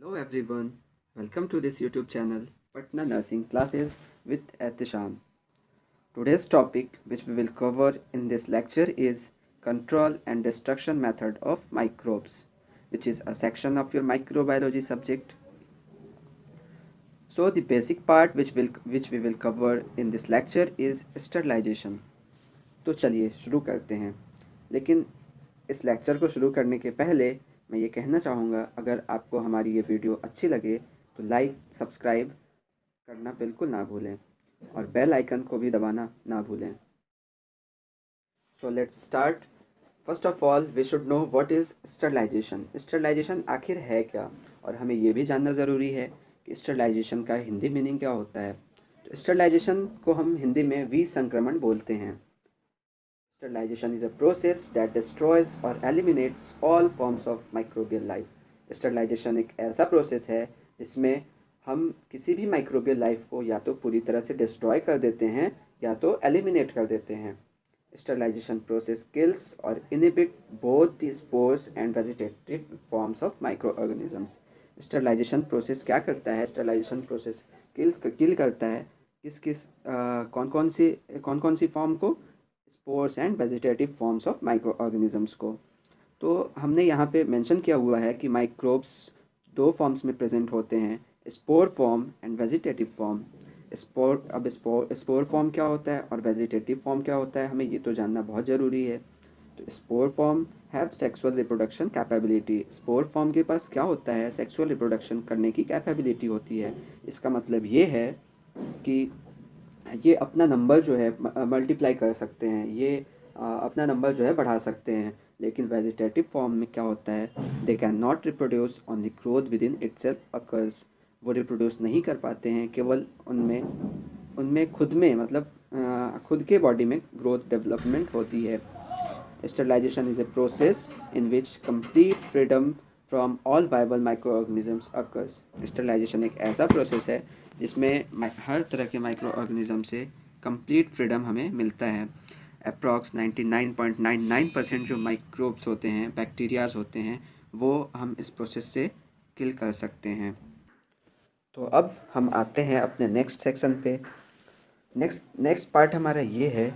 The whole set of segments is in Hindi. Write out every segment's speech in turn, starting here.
Hello everyone, welcome to this YouTube channel Patna Nursing Classes with Ehtisham. Today's topic which we will cover in this lecture is control and destruction method of microbes, which is a section of your microbiology subject. So the basic part which we will cover in this lecture is sterilization. तो चलिए शुरू करते हैं। लेकिन इस लेक्चर को शुरू करने के पहले मैं ये कहना चाहूँगा, अगर आपको हमारी ये वीडियो अच्छी लगे तो लाइक सब्सक्राइब करना बिल्कुल ना भूलें और बेल आइकन को भी दबाना ना भूलें। So let's start. First of all we should know what is sterilization. Sterilization आखिर है क्या, और हमें ये भी जानना ज़रूरी है कि स्टरलाइजेशन का हिंदी मीनिंग क्या होता है। तो स्टरलाइजेशन को हम हिंदी में विसंक्रमण बोलते हैं। Sterilization is a process that destroys or eliminates all forms of microbial life. Sterilization एक ऐसा प्रोसेस है जिसमें हम किसी भी माइक्रोबियल लाइफ को या तो पूरी तरह से डिस्ट्रॉय कर देते हैं या तो एलिमिनेट कर देते हैं। स्टरलाइजेशन प्रोसेस किल्स और inhibit both the spores and vegetative forms of micro organisms. Sterilization process क्या करता है? स्टरलाइजेशन प्रोसेस किल करता है कौन कौन सी फॉर्म को? Spores and vegetative forms of micro organisms को। तो हमने यहाँ पे मेंशन किया हुआ है कि माइक्रोब्स दो फॉर्म्स में प्रेजेंट होते हैं, spore form and vegetative form. Spore form क्या होता है और वेजिटेटिव फॉर्म क्या होता है, हमें ये तो जानना बहुत ज़रूरी है। तो spore form have sexual reproduction capability. Spore form के पास क्या होता है? सेक्सुअल रिप्रोडक्शन करने की कैपेबिलिटी होती है। इसका मतलब ये है कि ये अपना नंबर जो है मल्टीप्लाई कर सकते हैं, ये अपना नंबर जो है बढ़ा सकते हैं। लेकिन वेजिटेटिव फॉर्म में क्या होता है? They can not reproduce on the growth with in itself occurs. वो रिप्रोड्यूस नहीं कर पाते हैं, केवल उनमें उनमें खुद में, मतलब खुद के बॉडी में ग्रोथ डेवलपमेंट होती है। Sterilization is a process in which complete freedom from all viable micro organisms occurs. Sterilization एक ऐसा प्रोसेस है जिसमें हर तरह के माइक्रो ऑर्गेनिज्म से कंप्लीट फ्रीडम हमें मिलता है। अप्रॉक्स 99.99% जो माइक्रोब्स होते हैं, बैक्टीरियाज होते हैं, वो हम इस प्रोसेस से किल कर सकते हैं। तो अब हम आते हैं अपने नेक्स्ट सेक्शन पे। नेक्स्ट पार्ट हमारा ये है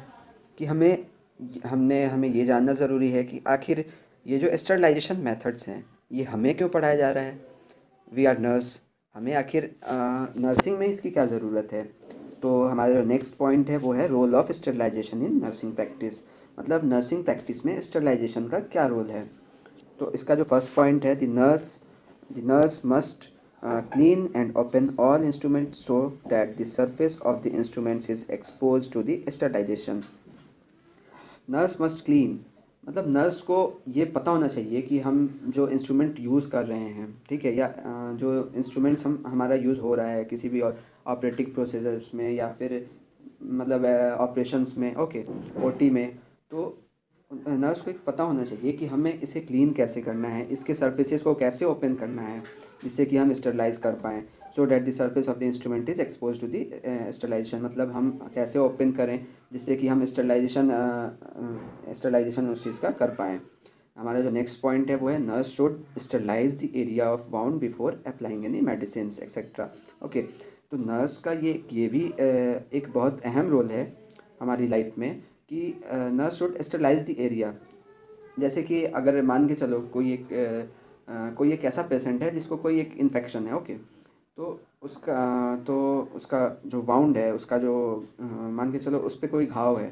कि हमें ये जानना ज़रूरी है कि आखिर ये जो स्टरलाइजेशन मेथड्स हैं ये हमें क्यों पढ़ाया जा रहा है। वी आर नर्स, हमें आखिर नर्सिंग में इसकी क्या ज़रूरत है। तो हमारा जो नेक्स्ट पॉइंट है वो है role of sterilization in nursing practice. मतलब नर्सिंग प्रैक्टिस में स्टरलाइजेशन का क्या रोल है। तो इसका जो फर्स्ट पॉइंट है, the nurse must clean and open all instruments so that the surface of the instruments is exposed to the sterilization. Nurse must clean, मतलब नर्स को ये पता होना चाहिए कि हम जो इंस्ट्रूमेंट यूज़ कर रहे हैं, ठीक है, या जो इंस्ट्रूमेंट्स हमारा यूज़ हो रहा है किसी भी और ऑपरेटिंग प्रोसीजर्स में या फिर मतलब ऑपरेशंस में, ओके, ओटी में, तो नर्स को एक पता होना चाहिए कि हमें इसे क्लीन कैसे करना है, इसके सर्फेसेस को कैसे ओपन करना है जिससे कि हम स्टरलाइज कर पाएँ। So that the surface of the instrument is expose to the sterilization. मतलब हम कैसे ओपन करें जिससे कि हम स्टरलाइजेशन उस चीज़ का कर पाएँ। हमारा जो नेक्स्ट पॉइंट है वो है nurse should sterilize the area of wound before applying any medicine etcetera. Okay, तो नर्स का ये भी एक बहुत अहम रोल है हमारी लाइफ में कि nurse should sterilize the area. जैसे कि अगर मान के चलो कोई एक ऐसा पेशेंट है जिसको कोई एक इन्फेक्शन है, ओके, तो उसका जो वाउंड है, उसका जो मान के चलो उस पर कोई घाव है,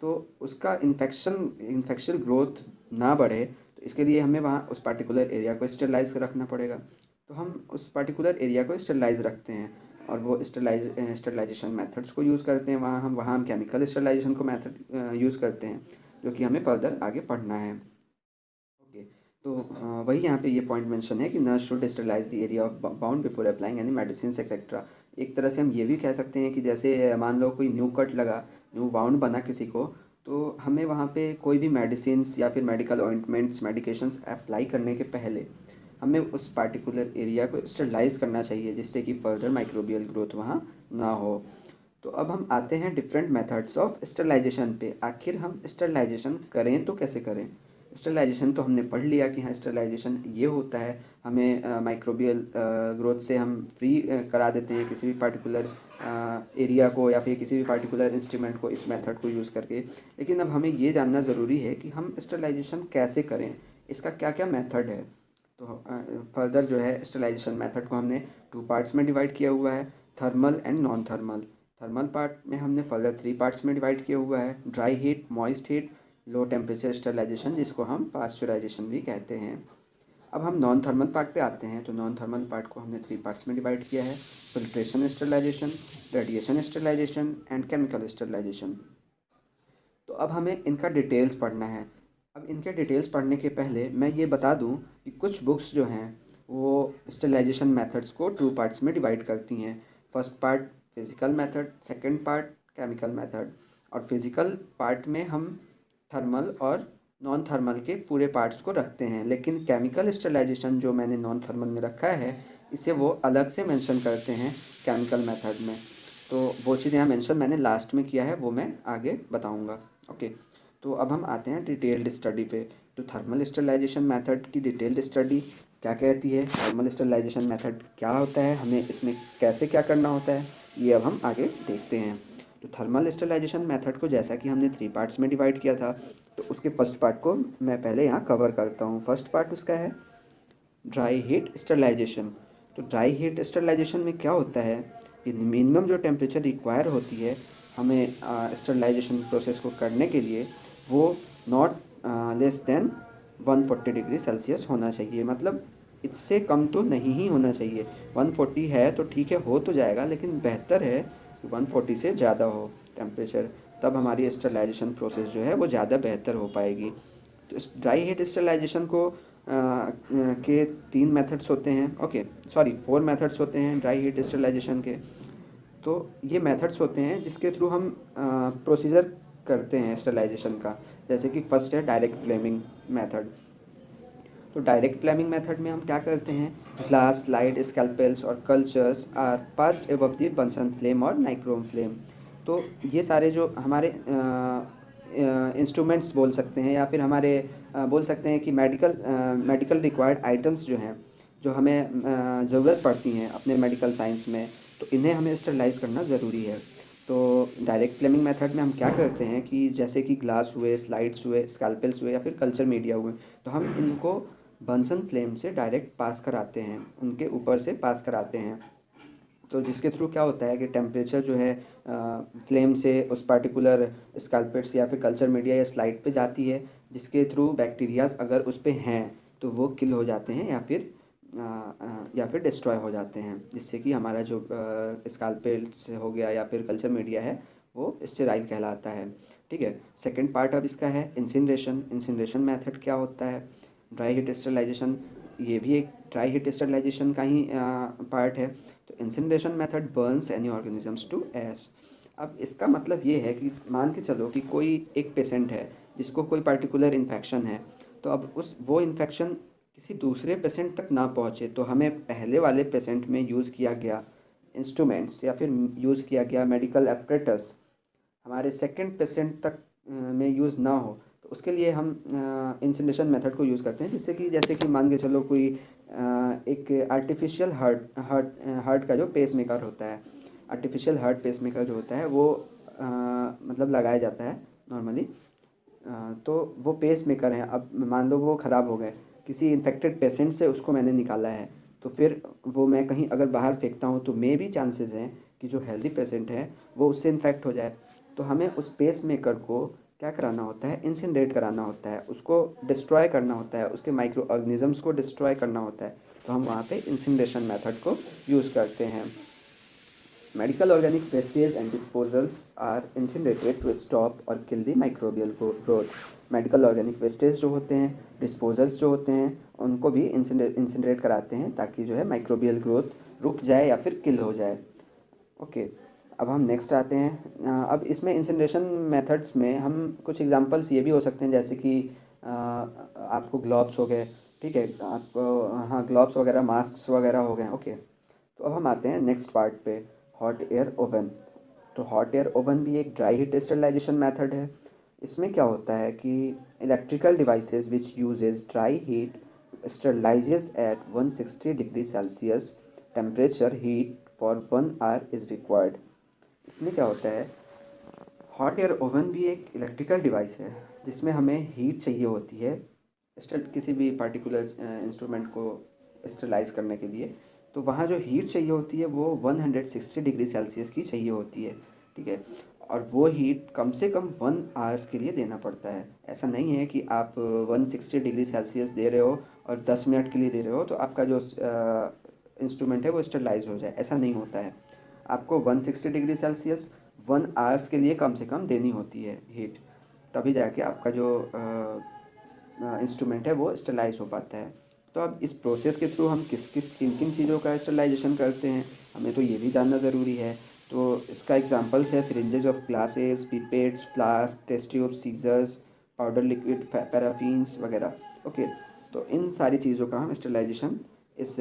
तो उसका इन्फेक्शन ग्रोथ ना बढ़े, तो इसके लिए हमें वहाँ उस पार्टिकुलर एरिया को स्टरलाइज रखना पड़ेगा। तो हम उस पार्टिकुलर एरिया को स्टरलाइज रखते हैं और वो स्टरलाइजेशन मेथड्स को यूज़ करते हैं। वहाँ हम केमिकल स्टरलाइजेशन को मेथड यूज़ करते हैं जो कि हमें फर्दर आगे पढ़ना है। ओके, तो वही यहाँ पे ये पॉइंट मेंशन है कि nurse should sterilize the area of wound before applying any medicine etcetera. एक तरह से हम ये भी कह सकते हैं कि जैसे मान लो कोई न्यू कट लगा, न्यू बाउंड बना किसी को, तो हमें वहाँ पे कोई भी मेडिसिन्स या फिर मेडिकल ऑइंटमेंट्स, मेडिकेशंस अप्लाई करने के पहले हमें उस पार्टिकुलर एरिया को स्टरलाइज करना चाहिए जिससे कि फर्दर माइक्रोबियल ग्रोथ वहाँ ना हो। तो अब हम आते हैं डिफरेंट मेथड्स ऑफ स्टरलाइजेशन पे। आखिर हम स्टरलाइजेशन करें तो कैसे करें। स्टरलाइजेशन तो हमने पढ़ लिया कि हाँ स्टरलाइजेशन ये होता है, हमें माइक्रोबियल ग्रोथ से हम फ्री करा देते हैं किसी भी पार्टिकुलर एरिया को या फिर किसी भी पार्टिकुलर इंस्ट्रूमेंट को इस मेथड को यूज़ करके। लेकिन अब हमें ये जानना ज़रूरी है कि हम स्टरलाइजेशन कैसे करें, इसका क्या क्या मेथड है। तो फर्दर जो है स्टरलाइजेशन मेथड को हमने 2 पार्ट्स में डिवाइड किया हुआ है, thermal and non thermal. Thermal part में हमने फर्दर 3 पार्ट्स में डिवाइड किया हुआ है, dry heat, moist heat, low temperature sterilization, जिसको हम पास्चुराइजेशन भी कहते हैं। अब हम नॉन थर्मल पार्ट पे आते हैं। तो नॉन थर्मल पार्ट को हमने 3 पार्ट्स में डिवाइड किया है, filtration sterilization, radiation sterilization and chemical sterilization. तो अब हमें इनका डिटेल्स पढ़ना है। अब इनके डिटेल्स पढ़ने के पहले मैं ये बता दूं कि कुछ बुक्स जो हैं वो स्टरलाइजेशन मेथड्स को 2 पार्ट्स में डिवाइड करती हैं। First part physical method, second part chemical method. और फिज़िकल पार्ट में हम थर्मल और नॉन थर्मल के पूरे पार्ट्स को रखते हैं, लेकिन केमिकल स्टरलाइजेशन जो मैंने नॉन थर्मल में रखा है इसे वो अलग से मेंशन करते हैं केमिकल मेथड में। तो वो चीज़ यहाँ मेंशन मैंने लास्ट में किया है, वो मैं आगे बताऊँगा। ओके, तो अब हम आते हैं डिटेल्ड स्टडी पे। तो थर्मल स्टरलाइजेशन मेथड की डिटेल्ड स्टडी क्या कहती है, थर्मल स्टरलाइजेशन मेथड क्या होता है, हमें इसमें कैसे क्या करना होता है, ये अब हम आगे देखते हैं। तो थर्मल स्टरलाइजेशन मेथड को जैसा कि हमने 3 पार्ट्स में डिवाइड किया था, तो उसके फर्स्ट पार्ट को मैं पहले यहाँ कवर करता हूँ। फर्स्ट पार्ट उसका है ड्राई हीट स्टरलाइजेशन। तो ड्राई हीट स्टरलाइजेशन में क्या होता है कि मिनिमम जो टेम्परेचर रिक्वायर होती है हमें स्टरलाइजेशन प्रोसेस को करने के लिए, वो not less than 140 degree Celsius होना चाहिए। मतलब इससे कम तो नहीं ही होना चाहिए। 140 है तो ठीक है, हो तो जाएगा, लेकिन बेहतर है कि 140 से ज़्यादा हो टेम्परेचर, तब हमारी स्टरलाइजेशन प्रोसेस जो है वो ज़्यादा बेहतर हो पाएगी। तो इस ड्राई हीट स्टरलाइजेशन को के 3 मेथड्स होते हैं, ओके सॉरी 4 मेथड्स होते हैं ड्राई हीट स्टरलाइजेशन के। तो ये मेथड्स होते हैं जिसके थ्रू हम प्रोसीजर करते हैं स्टरलाइजेशन का। जैसे कि फर्स्ट है डायरेक्ट फ्लेमिंग मेथड। तो डायरेक्ट फ्लेमिंग मेथड में हम क्या करते हैं, ग्लास, लाइट, स्कैल्पेल्स और cultures are passed above the bunsen flame और नाइक्रोम फ्लेम। तो ये सारे जो हमारे इंस्ट्रूमेंट्स बोल सकते हैं, या फिर हमारे बोल सकते हैं कि मेडिकल रिक्वायर्ड आइटम्स जो हैं, जो हमें ज़रूरत पड़ती हैं अपने मेडिकल साइंस में, तो इन्हें हमें स्टरलाइज करना ज़रूरी है। तो डायरेक्ट फ्लेमिंग मेथड में हम क्या करते हैं कि जैसे कि ग्लास हुए, स्लाइड्स हुए, स्कैल्पेल्स हुए या फिर कल्चर मीडिया हुए, तो हम इनको बंसन फ्लेम से डायरेक्ट पास कराते हैं, उनके ऊपर से पास कराते हैं। तो जिसके थ्रू क्या होता है कि टेम्परेचर जो है फ्लेम से उस पर्टिकुलर स्कैल्पेट्स या फिर कल्चर मीडिया या स्लाइड पे जाती है, जिसके थ्रू बैक्टीरियाज अगर उस पर हैं तो वो किल हो जाते हैं या फिर डिस्ट्रॉय हो जाते हैं, जिससे कि हमारा जो स्कैल्पेट्स हो गया या फिर कल्चर मीडिया है वो स्टेराइल कहलाता है। ठीक है, सेकेंड पार्ट अब इसका है इंसिनरेशन। इंसिनरेशन मेथड क्या होता है, ड्राई हीट स्टरलाइजेशन, ये भी एक ड्राई हीट स्टरलाइजेशन का ही पार्ट है। तो incineration method burns any organisms to ash. अब इसका मतलब ये है कि मान के चलो कि कोई एक पेशेंट है जिसको कोई पर्टिकुलर इन्फेक्शन है, तो अब वो इन्फेक्शन किसी दूसरे पेशेंट तक ना पहुँचे, तो हमें पहले वाले पेशेंट में यूज़ किया गया इंस्ट्रूमेंट्स या फिर यूज़ किया गया मेडिकल एपरेटस हमारे सेकंड पेशेंट तक में यूज़ ना हो, तो उसके लिए हम इंसिनेशन मेथड को यूज़ करते हैं। जिससे कि जैसे कि मान के चलो कोई एक आर्टिफिशियल हार्ट का जो पेस मेकर होता है, आर्टिफिशियल हार्ट पेस मेकर जो होता है वो मतलब लगाया जाता है नॉर्मली। तो वो पेस मेकर हैं, अब मान लो वो ख़राब हो गए, किसी इन्फेक्टेड पेशेंट से उसको मैंने निकाला है, तो फिर वो मैं कहीं अगर बाहर फेंकता हूँ तो मे भी चांसेस हैं कि जो हेल्दी पेशेंट है वो उससे इन्फेक्ट हो जाए। तो हमें उस पेस मेकर को क्या कराना होता है, इंसिनरेट कराना होता है, उसको डिस्ट्रॉय करना होता है, उसके माइक्रो ऑर्गेनिजम्स को डिस्ट्रॉय करना होता है। तो हम वहाँ पे इंसिनरेशन मेथड को यूज़ करते हैं। Medical organic wastage and disposals are incinerated to stop or kill the microbial growth. Medical organic wastage जो होते हैं, डिस्पोजल्स जो होते हैं, उनको भी इंसिनरेट कराते हैं ताकि जो है माइक्रोबियल ग्रोथ रुक जाए या फिर किल हो जाए। ओके, अब हम नेक्स्ट आते हैं। अब इसमें इंसिनरेशन मेथड्स में हम कुछ एग्जांपल्स ये भी हो सकते हैं, जैसे कि आपको ग्लव्स हो गए, ठीक है, आपको हाँ ग्लव्स वगैरह, मास्क वगैरह हो गए। ओके, तो अब हम आते हैं नेक्स्ट पार्ट पे, हॉट एयर ओवन। तो हॉट एयर ओवन भी एक ड्राई हीट स्टरलाइजेशन मेथड है। इसमें क्या होता है कि electrical devices which uses dry heat sterilizes at 160 degree Celsius temperature heat for 1 our is required. इसमें क्या होता है, हॉट एयर ओवन भी एक इलेक्ट्रिकल डिवाइस है जिसमें हमें हीट चाहिए होती है किसी भी पार्टिकुलर इंस्ट्रूमेंट को स्टरलाइज करने के लिए। तो वहाँ जो हीट चाहिए होती है वो 160 डिग्री सेल्सियस की चाहिए होती है, ठीक है। और वो हीट कम से कम 1 आवर्स के लिए देना पड़ता है। ऐसा नहीं है कि आप 160 डिग्री सेल्सियस दे रहे हो और 10 मिनट के लिए दे रहे हो तो आपका जो इंस्ट्रूमेंट है वो स्टरलाइज हो जाए, ऐसा नहीं होता है। आपको 160 डिग्री सेल्सियस 1 आवर्स के लिए कम से कम देनी होती है हीट, तभी जाके आपका जो इंस्ट्रूमेंट है वो स्टरलाइज हो पाता है। तो अब इस प्रोसेस के थ्रू हम किन किन चीज़ों का स्टरलाइजेशन करते हैं, हमें तो ये भी जानना ज़रूरी है। तो इसका एग्जांपल्स है syringes of glasses, pipettes, flask, test tube, scissors, powder liquid, paraffins वगैरह। ओके, तो इन सारी चीज़ों का हम स्टरलाइजेशन इस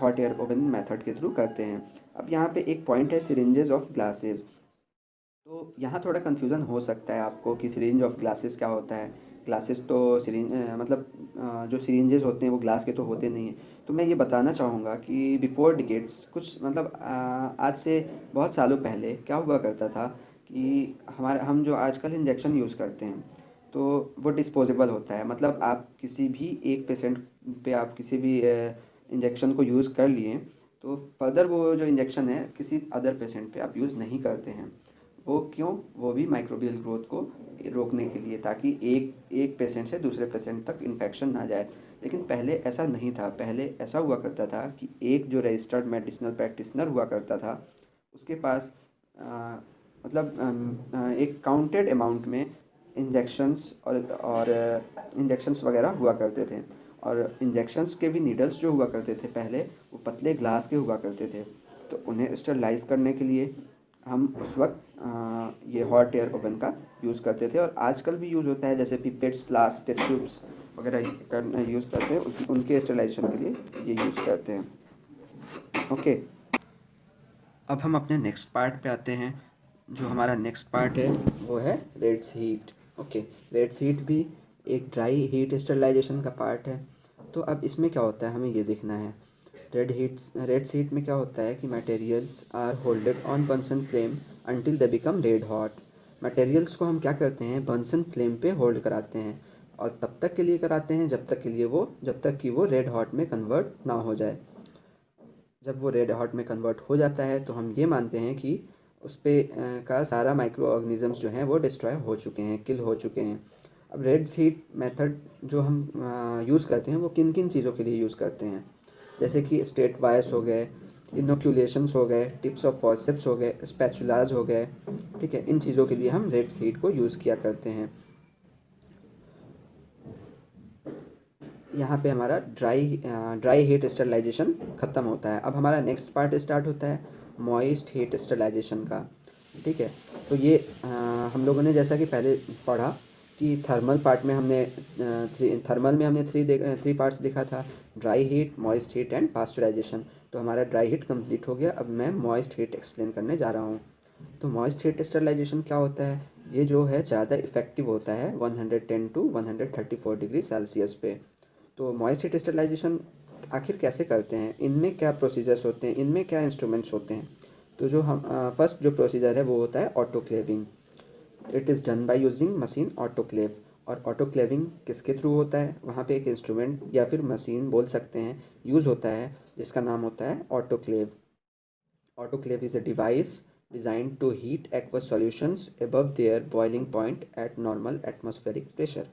हॉट एयर ओवन मेथड के थ्रू करते हैं। अब यहाँ पे एक पॉइंट है सिरिंजेस ऑफ ग्लासेस। तो यहाँ थोड़ा कन्फ्यूज़न हो सकता है आपको कि सिरिंज ऑफ ग्लासेस क्या होता है। ग्लासेस तो मतलब जो सिरिंजेस होते हैं वो ग्लास के तो होते नहीं हैं। तो मैं ये बताना चाहूँगा कि बिफोर डिकेड्स कुछ मतलब आज से बहुत सालों पहले क्या हुआ करता था कि हम जो आजकल इंजेक्शन यूज़ करते हैं तो वो डिस्पोजेबल होता है। मतलब आप किसी भी एक पेशेंट पे आप किसी भी इंजेक्शन को यूज़ कर लिए तो फर्दर वो जो इंजेक्शन है किसी अदर पेशेंट पे आप यूज़ नहीं करते हैं। वो क्यों? वो भी माइक्रोबियल ग्रोथ को रोकने के लिए, ताकि एक एक पेशेंट से दूसरे पेशेंट तक इन्फेक्शन ना जाए। लेकिन पहले ऐसा नहीं था। पहले ऐसा हुआ करता था कि एक जो रजिस्टर्ड मेडिसिनल प्रैक्टिशनर हुआ करता था उसके पास मतलब एक काउंटेड अमाउंट में इंजेक्शंस और इंजेक्शंस वगैरह हुआ करते थे। और इंजेक्शंस के भी नीडल्स जो हुआ करते थे पहले वो पतले ग्लास के हुआ करते थे। तो उन्हें स्टरलाइज करने के लिए हम उस वक्त ये हॉट एयर ओवन का यूज़ करते थे और आजकल भी यूज़ होता है। जैसे पिपेट्स, फ्लास्क, टेस्ट ट्यूब्स वगैरह यूज़ करते हैं, उनके स्टरलाइजेशन के लिए ये यूज़ करते हैं। ओके, अब हम अपने नेक्स्ट पार्ट पे आते हैं। जो हमारा नेक्स्ट पार्ट है वो है reds heat. Okay, reds heat भी एक ड्राई हीट स्टरलाइजेशन का पार्ट है। तो अब इसमें क्या होता है हमें ये देखना है। रेड्स हीट में क्या होता है कि materials are holded on bunsen flame until they become red hot. Materials को हम क्या करते हैं, बंसन फ्लेम पे होल्ड कराते हैं और तब तक के लिए कराते हैं जब तक कि वो रेड हॉट में कन्वर्ट ना हो जाए। जब वो रेड हॉट में कन्वर्ट हो जाता है तो हम ये मानते हैं कि उस पे का सारा माइक्रो ऑर्गेनिजम्स जो हैं वो डिस्ट्रॉय हो चुके हैं, किल हो चुके हैं। अब रेड हीट मेथड जो हम यूज़ करते हैं वो किन किन चीज़ों के लिए यूज़ करते हैं, जैसे कि स्ट्रेट वायर्स हो गए, इनोक्यूलेशंस हो गए, टिप्स ऑफ फॉर्सेप्स हो गए, स्पैचुलाज हो गए, ठीक है। इन चीज़ों के लिए हम रेड हीट को यूज़ किया करते हैं। यहाँ पे हमारा ड्राई हीट स्टरलाइजेशन ख़त्म होता है। अब हमारा नेक्स्ट पार्ट स्टार्ट होता है मॉइस्ट हीट स्टरलाइजेशन का, ठीक है। तो ये हम लोगों ने जैसा कि पहले पढ़ा कि थर्मल पार्ट में हमने थर्मल में हमने थ्री पार्ट्स देखा था, dry heat, moist heat and pasteurization. तो हमारा ड्राई हीट कंप्लीट हो गया। अब मैं मॉइस्ट हीट एक्सप्लेन करने जा रहा हूँ। तो मॉइस्ट हीट स्टरलाइजेशन क्या होता है, ये जो है ज़्यादा इफेक्टिव होता है 110 टू 134 डिग्री सेल्सियस पे। तो मॉइस्ट हीट स्टरलाइजेशन आखिर कैसे करते हैं, इनमें क्या प्रोसीजर्स होते हैं, इनमें क्या इंस्ट्रूमेंट्स होते हैं। तो जो हम फर्स्ट जो प्रोसीजर है वो होता है autoclaving. It is done by using machine autoclave. और ऑटोक्लेविंग किसके थ्रू होता है, वहाँ पे एक इंस्ट्रूमेंट या फिर मशीन बोल सकते हैं यूज़ होता है जिसका नाम होता है autoclave. Autoclave is a device designed to heat aqueous solutions above their boiling point at normal atmospheric pressure।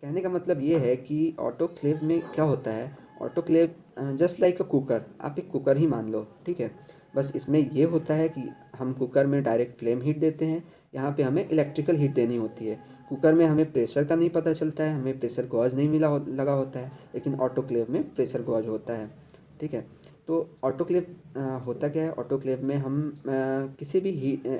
कहने का मतलब ये है कि ऑटोक्लेव में क्या होता है, ऑटोक्लेव जस्ट लाइक अ कुकर, आप एक कुकर ही मान लो, ठीक है। बस इसमें ये होता है कि हम कुकर में डायरेक्ट फ्लेम हीट देते हैं, यहाँ पे हमें इलेक्ट्रिकल हीट देनी होती है। कुकर में हमें प्रेशर का नहीं पता चलता है, हमें प्रेशर गॉज नहीं लगा होता है, लेकिन ऑटोक्लेव में प्रेशर गॉज होता है, ठीक है। तो ऑटोक्लेव होता क्या है, ऑटोक्लेव में हम किसी भी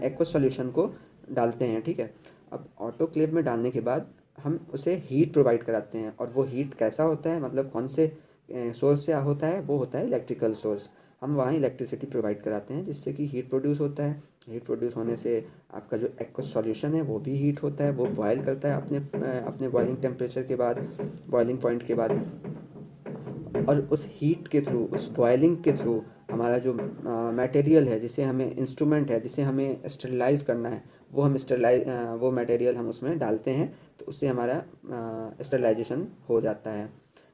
एक्वस सॉल्यूशन को डालते हैं, ठीक है। अब ऑटोक्लेव में डालने के बाद हम उसे हीट प्रोवाइड कराते हैं और वो हीट कैसा होता है, मतलब कौन से सोर्स से होता है, वो होता है इलेक्ट्रिकल सोर्स। हम वहाँ इलेक्ट्रिसिटी प्रोवाइड कराते हैं जिससे कि हीट प्रोड्यूस होता है हीट प्रोड्यूस होने से आपका जो एक्वस सॉल्यूशन है वो भी हीट होता है, वो बॉयल करता है अपने बॉइलिंग टेम्परेचर के बाद, बॉइलिंग पॉइंट के बाद, और उस हीट के थ्रू, उस बॉइलिंग के थ्रू हमारा जो मटेरियल है, जिसे हमें इंस्ट्रूमेंट है, जिसे हमें स्टरलाइज करना है, वो हम वो मटेरियल हम उसमें डालते हैं, तो उससे हमारा स्टरलाइजेशन हो जाता है।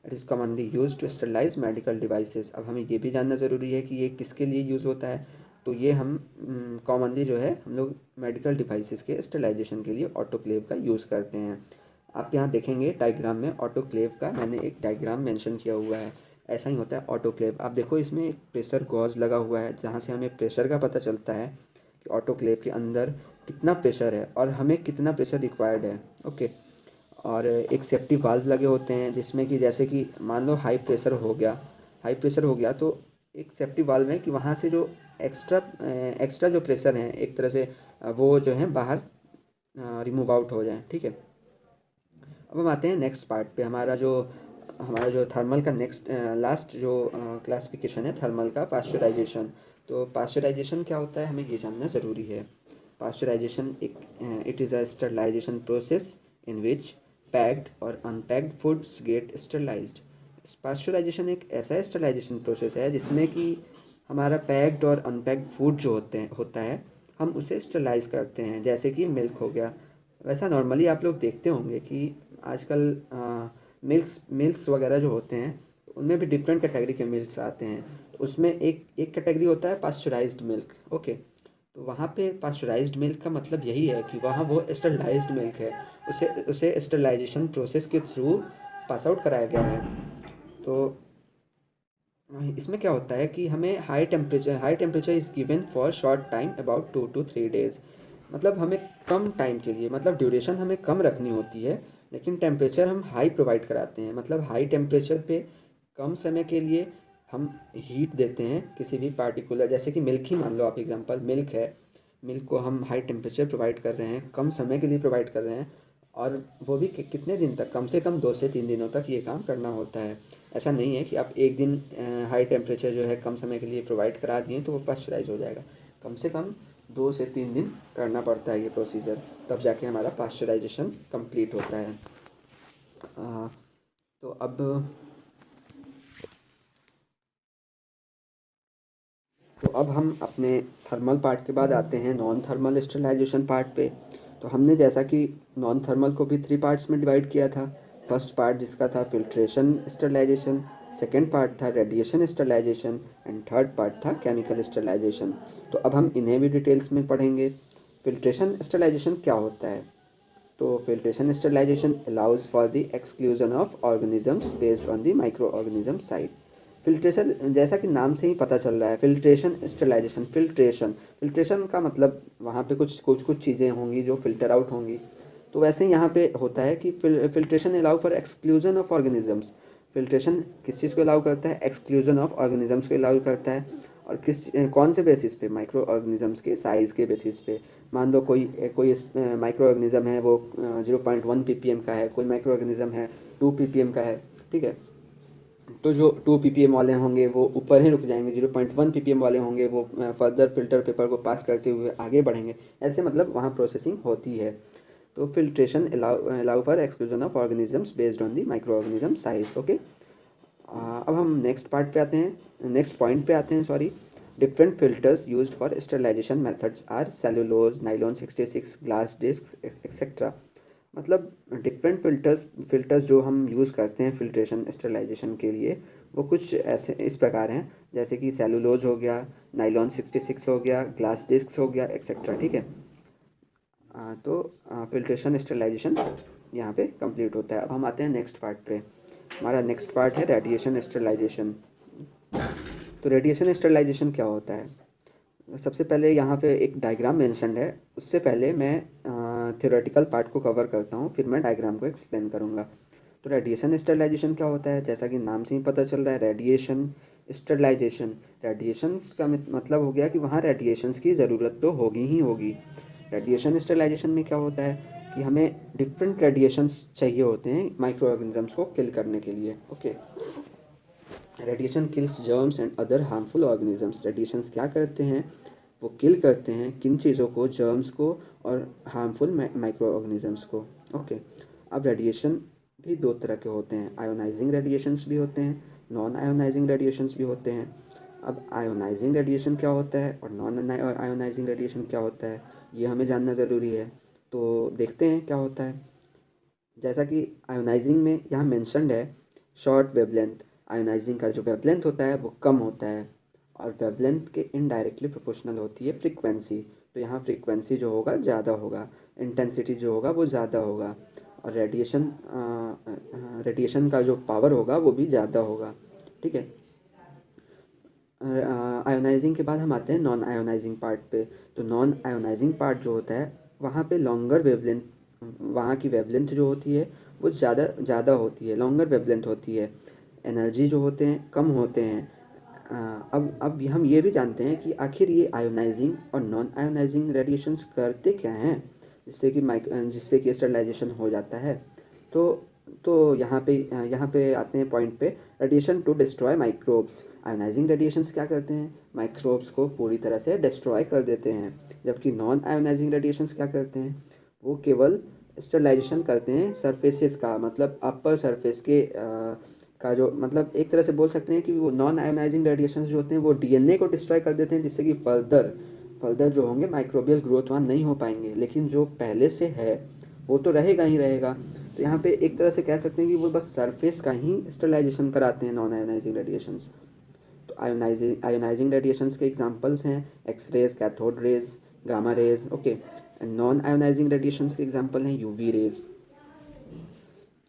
It is commonly use to sterilize medical devices. अब हमें ये भी जानना ज़रूरी है कि ये किसके लिए यूज़ होता है। तो ये हम कॉमनली जो है हम लोग मेडिकल डिवाइसेस के स्टरलाइजेशन के लिए ऑटोक्लेव का यूज़ करते हैं। आप यहाँ देखेंगे डायग्राम में ऑटोक्लेव का मैंने एक डायग्राम मेंशन किया हुआ है। ऐसा ही होता है ऑटोक्लेव। आप देखो इसमें एक प्रेशर गॉज लगा हुआ है, जहाँ से हमें प्रेशर का पता चलता है कि ऑटोक्लेव के अंदर कितना प्रेशर है और हमें कितना प्रेशर रिक्वायर्ड है। ओके। और एक सेफ्टी वाल्व लगे होते हैं, जिसमें कि जैसे कि मान लो हाई प्रेशर हो गया तो एक सेफ्टी वाल्व है कि वहाँ से जो एक्स्ट्रा एक्स्ट्रा जो प्रेशर है एक तरह से वो जो है बाहर रिमूव आउट हो जाए। ठीक है। अब हम आते हैं नेक्स्ट पार्ट पे। हमारा जो थर्मल का नेक्स्ट लास्ट जो क्लासिफिकेशन है थर्मल का, पास्चराइजेशन। तो पास्चराइजेशन क्या होता है हमें ये जानना ज़रूरी है। पास्चराइजेशन एक it is a sterilization process in which packed और unpacked foods get sterilized. Pasteurization एक ऐसा स्टरलाइजेशन प्रोसेस है जिसमें कि हमारा पैक्ड और अनपैक्ड फूड जो होता है हम उसे स्टरलाइज करते हैं। जैसे कि मिल्क हो गया। वैसा नॉर्मली आप लोग देखते होंगे कि आजकल मिल्क्स वगैरह जो होते हैं उनमें भी डिफरेंट कैटेगरी के मिल्क्स आते हैं। तो उसमें एक एक कैटेगरी होता है पास्चराइज्ड मिल्क। ओके। तो वहाँ पे पास्चराइज्ड मिल्क का मतलब यही है कि वहाँ वो स्टरलाइज्ड मिल्क है, उसे उसे स्टरलाइजेशन प्रोसेस के थ्रू पास आउट कराया गया है। तो इसमें क्या होता है कि हमें high temperature is given for short time about 2 to 3 days। मतलब हमें कम टाइम के लिए, मतलब ड्यूरेशन हमें कम रखनी होती है, लेकिन टेम्परेचर हम हाई प्रोवाइड कराते हैं। मतलब हाई टेम्परेचर पे कम समय के लिए हम हीट देते हैं किसी भी पार्टिकुलर, जैसे कि मिल्क ही मान लो आप एग्जांपल, मिल्क है, मिल्क को हम हाई टेम्परेचर प्रोवाइड कर रहे हैं, कम समय के लिए प्रोवाइड कर रहे हैं, और वो भी कितने दिन तक, कम से कम 2 से 3 दिनों तक ये काम करना होता है। ऐसा नहीं है कि आप एक दिन हाई टेम्परेचर जो है कम समय के लिए प्रोवाइड करा दिए तो वो पास्चराइज हो जाएगा। कम से कम 2 से 3 दिन करना पड़ता है ये प्रोसीजर, तब जाके हमारा पास्चराइजेशन कंप्लीट होता है। अ, तो अब हम अपने थर्मल पार्ट के बाद आते हैं नॉन थर्मल स्टरलाइजेशन पार्ट पे। तो हमने जैसा कि नॉन थर्मल को भी 3 पार्ट्स में डिवाइड किया था। फर्स्ट पार्ट जिसका था फिल्ट्रेशन स्टरलाइजेशन, सेकेंड पार्ट था radiation sterilization, and third part था केमिकल स्टरलाइजेशन। तो अब हम इन्हें भी डिटेल्स में पढ़ेंगे। फिल्ट्रेशन स्टरलाइजेशन क्या होता है। तो filtration sterilization allows for the exclusion of organisms based on the micro organism size. Filtration जैसा कि नाम से ही पता चल रहा है, फिल्ट्रेशन स्टरलाइजेशन, फिल्ट्रेशन फिल्ट्रेशन का मतलब वहाँ पे कुछ कुछ कुछ चीज़ें होंगी जो फिल्टर आउट होंगी। तो वैसे ही यहाँ पे होता है कि filtration allow for exclusion of organisms. Filtration किस चीज़ को अलाउ करता है, एक्सक्लूजन ऑफ ऑर्गेनिजम्स को अलाउ करता है। और कौन से बेसिस पे, माइक्रो ऑर्गेनिजम्स के साइज़ के बेसिस पे। मान लो कोई कोई माइक्रो ऑर्गेनिज्म है वो 0.1 ppm का है, कोई माइक्रो ऑर्गेनिज्म है 2 ppm का है। ठीक है। तो जो 2 ppm वाले होंगे वो ऊपर ही रुक जाएंगे, 0.1 ppm वाले होंगे वो फर्दर फिल्टर पेपर को पास करते हुए आगे बढ़ेंगे। ऐसे मतलब वहाँ प्रोसेसिंग होती है। तो filtration allow for exclusion of organisms based on the micro organism size. Okay. अब हम नेक्स्ट पार्ट पे आते हैं, नेक्स्ट पॉइंट पे आते हैं, sorry. Different filters used for sterilization methods are cellulose, nylon 66, glass disc etcetera. मतलब डिफरेंट फिल्टर्स जो हम यूज़ करते हैं फिल्ट्रेशन स्टरलाइजेशन के लिए, वो कुछ ऐसे इस प्रकार हैं, जैसे कि सेलुलोज हो गया, नाइलॉन 66 हो गया, ग्लास डिस्क हो गया एक्सेट्रा। ठीक है। तो फिल्ट्रेशन स्टरलाइजेशन यहाँ पे कंप्लीट होता है। अब हम आते हैं नेक्स्ट पार्ट पे। हमारा नेक्स्ट पार्ट है रेडिएशन स्टरलाइजेशन। तो रेडिएशन स्टरलाइजेशन क्या होता है। सबसे पहले यहाँ पे एक डायग्राम मेंशन्ड है, उससे पहले मैं थ्योरेटिकल पार्ट को कवर करता हूँ, फिर मैं डायग्राम को एक्सप्लेन करूँगा। तो रेडिएशन स्टरलाइजेशन क्या होता है, जैसा कि नाम से ही पता चल रहा है, रेडिएशन स्टरलाइजेशन। रेडिएशंस का मतलब हो गया कि वहाँ रेडिएशंस की ज़रूरत तो होगी ही होगी। रेडिएशन स्टरलाइजेशन में क्या होता है कि हमें डिफरेंट रेडिएशंस चाहिए होते हैं माइक्रो ऑर्गेनिजम्स को किल करने के लिए। Okay. Radiation kills germs and other harmful organisms. Radiations क्या करते हैं, वो किल करते हैं किन चीज़ों को, जर्म्स को और हार्मफुल माइक्रो ऑर्गेनिजम्स को। ओके, अब रेडिएशन भी दो तरह के होते हैं, आयोनाइजिंग रेडिएशंस भी होते हैं, नॉन आयोनाइजिंग रेडिएशंस भी होते हैं। अब आयोनाइजिंग रेडिएशन क्या होता है और नॉन आयोनाइजिंग रेडिएशन क्या होता है, ये हमें जानना ज़रूरी है। तो देखते हैं क्या होता है। जैसा कि आयोनाइजिंग में यहाँ मेंशन्ड है, शॉर्ट वेवलेंथ, आयोनाइजिंग का जो वेवलेंथ होता है वो कम होता है और वेवलेंथ के इनडायरेक्टली प्रोपोर्शनल होती है फ्रीक्वेंसी। तो यहाँ फ्रीक्वेंसी जो होगा ज़्यादा होगा, इंटेंसिटी जो होगा वो ज़्यादा होगा और रेडिएशन का जो पावर होगा वो भी ज़्यादा होगा। ठीक है, आयोनाइजिंग के बाद हम आते हैं नॉन आयोनाइजिंग पार्ट पे। तो नॉन आयोनाइजिंग पार्ट जो होता है वहाँ पे लॉन्गर वेवलेंथ, वहाँ की वेवलेंथ जो होती है वो ज़्यादा ज़्यादा होती है, लॉन्गर वेवलेंथ होती है, एनर्जी जो होते हैं कम होते हैं। अब हम ये भी जानते हैं कि आखिर ये आयोनाइजिंग और नॉन आयोनाइजिंग रेडिएशंस करते क्या हैं जिससे कि स्टरलाइजेशन हो जाता है। तो यहाँ पे आते हैं पॉइंट पे, radiation to destroy microbes. Ionizing radiations क्या करते हैं, माइक्रोब्स को पूरी तरह से डिस्ट्रॉय कर देते हैं, जबकि नॉन आयोनाइजिंग रेडिएशंस क्या करते हैं, वो केवल स्टरलाइजेशन करते हैं सरफेसेस का, मतलब अपर सरफेस के का जो, मतलब एक तरह से बोल सकते हैं कि वो नॉन आयोनाइजिंग रेडिएशंस जो होते हैं वो डीएनए को डिस्ट्रॉय कर देते हैं, जिससे कि फर्दर जो होंगे माइक्रोबियल ग्रोथ वहाँ नहीं हो पाएंगे, लेकिन जो पहले से है वो तो रहेगा ही रहेगा। तो यहाँ पे एक तरह से कह सकते हैं कि वो बस सरफेस का ही स्टरलाइजेशन कराते हैं नॉन आयोनाइजिंग रेडिएशंस। तो आयोनाइजिंग रेडिएशंस के एग्जांपल्स हैं x rays, cathode rays, gamma rays. Okay, and non ionizing radiations के एग्जांपल हैं यूवी रेज।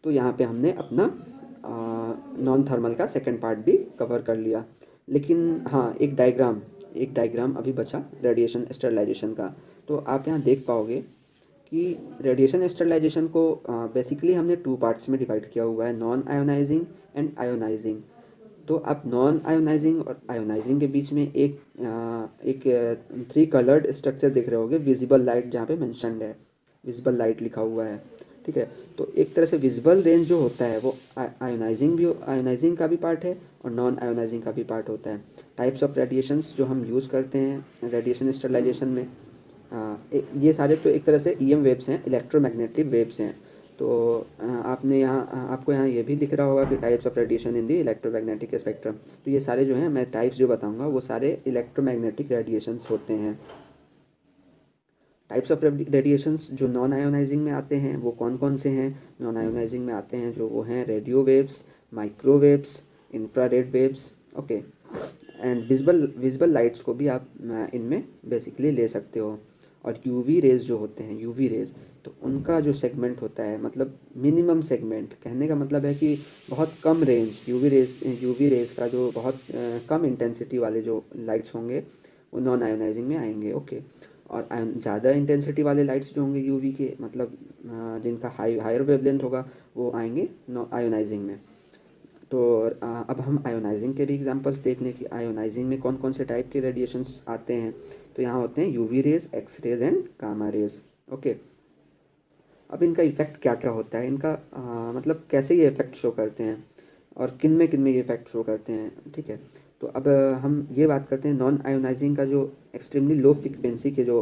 तो यहाँ पे हमने अपना नॉन थर्मल का सेकंड पार्ट भी कवर कर लिया। लेकिन हाँ, एक डायग्राम अभी बचा रेडिएशन स्टरलाइजेशन का। तो आप यहाँ देख पाओगे कि रेडिएशन स्टरलाइजेशन को बेसिकली हमने टू पार्ट्स में डिवाइड किया हुआ है, नॉन आयोनाइजिंग एंड आयोनाइजिंग। तो आप नॉन आयोनाइजिंग और आयोनाइजिंग के बीच में एक थ्री कलर्ड स्ट्रक्चर देख रहे होगे, विजिबल लाइट जहाँ पे मेंशन्ड है, विजिबल लाइट लिखा हुआ है। ठीक है, तो एक तरह से विजिबल रेंज जो होता है वो आयोनाइजिंग का भी पार्ट है और नॉन आयोनाइजिंग का भी पार्ट होता है। टाइप्स ऑफ रेडिएशंस जो हम यूज़ करते हैं रेडिएशन स्टरलाइजेशन में, ये सारे तो एक तरह से ईएम वेव्स हैं, इलेक्ट्रोमैग्नेटिक वेव्स हैं। तो आपको यहाँ ये भी दिख रहा होगा कि types of radiation in the electromagnetic spectrum. तो ये सारे जो हैं, मैं टाइप्स जो बताऊंगा वो सारे इलेक्ट्रोमैग्नेटिक रेडिएशंस होते हैं। टाइप्स ऑफ रेडिएशंस जो नॉन आयोनाइजिंग में आते हैं वो कौन कौन से हैं, नॉन आयोनाइजिंग में आते हैं जो वो हैं radio waves, microwaves, infrared waves. Okay, and visible lights को भी आप इनमें बेसिकली ले सकते हो। और यूवी रेज जो होते हैं, यूवी रेज, तो उनका जो सेगमेंट होता है, मतलब मिनिमम सेगमेंट, कहने का मतलब है कि बहुत कम रेंज, यूवी रेज का जो बहुत कम इंटेंसिटी वाले जो लाइट्स होंगे वो नॉन आयोनाइजिंग में आएंगे। ओके, और ज़्यादा इंटेंसिटी वाले लाइट्स जो होंगे यूवी के, मतलब जिनका हायर वेवलेंथ होगा, वो आएंगे आयोनाइजिंग में। तो अब हम आयोनाइजिंग के भी एग्जांपल्स देख लें कि आयोनाइजिंग में कौन कौन से टाइप के रेडिएशंस आते हैं। तो यहाँ होते हैं UV rays, x rays and gamma rays. Okay, अब इनका इफ़ेक्ट क्या क्या होता है, इनका मतलब कैसे ये इफ़ेक्ट शो करते हैं और किन में ये इफ़ेक्ट शो करते हैं। ठीक है, तो अब हम ये बात करते हैं नॉन आयोनाइजिंग का, जो एक्सट्रीमली लो फ्रिक्वेंसी के जो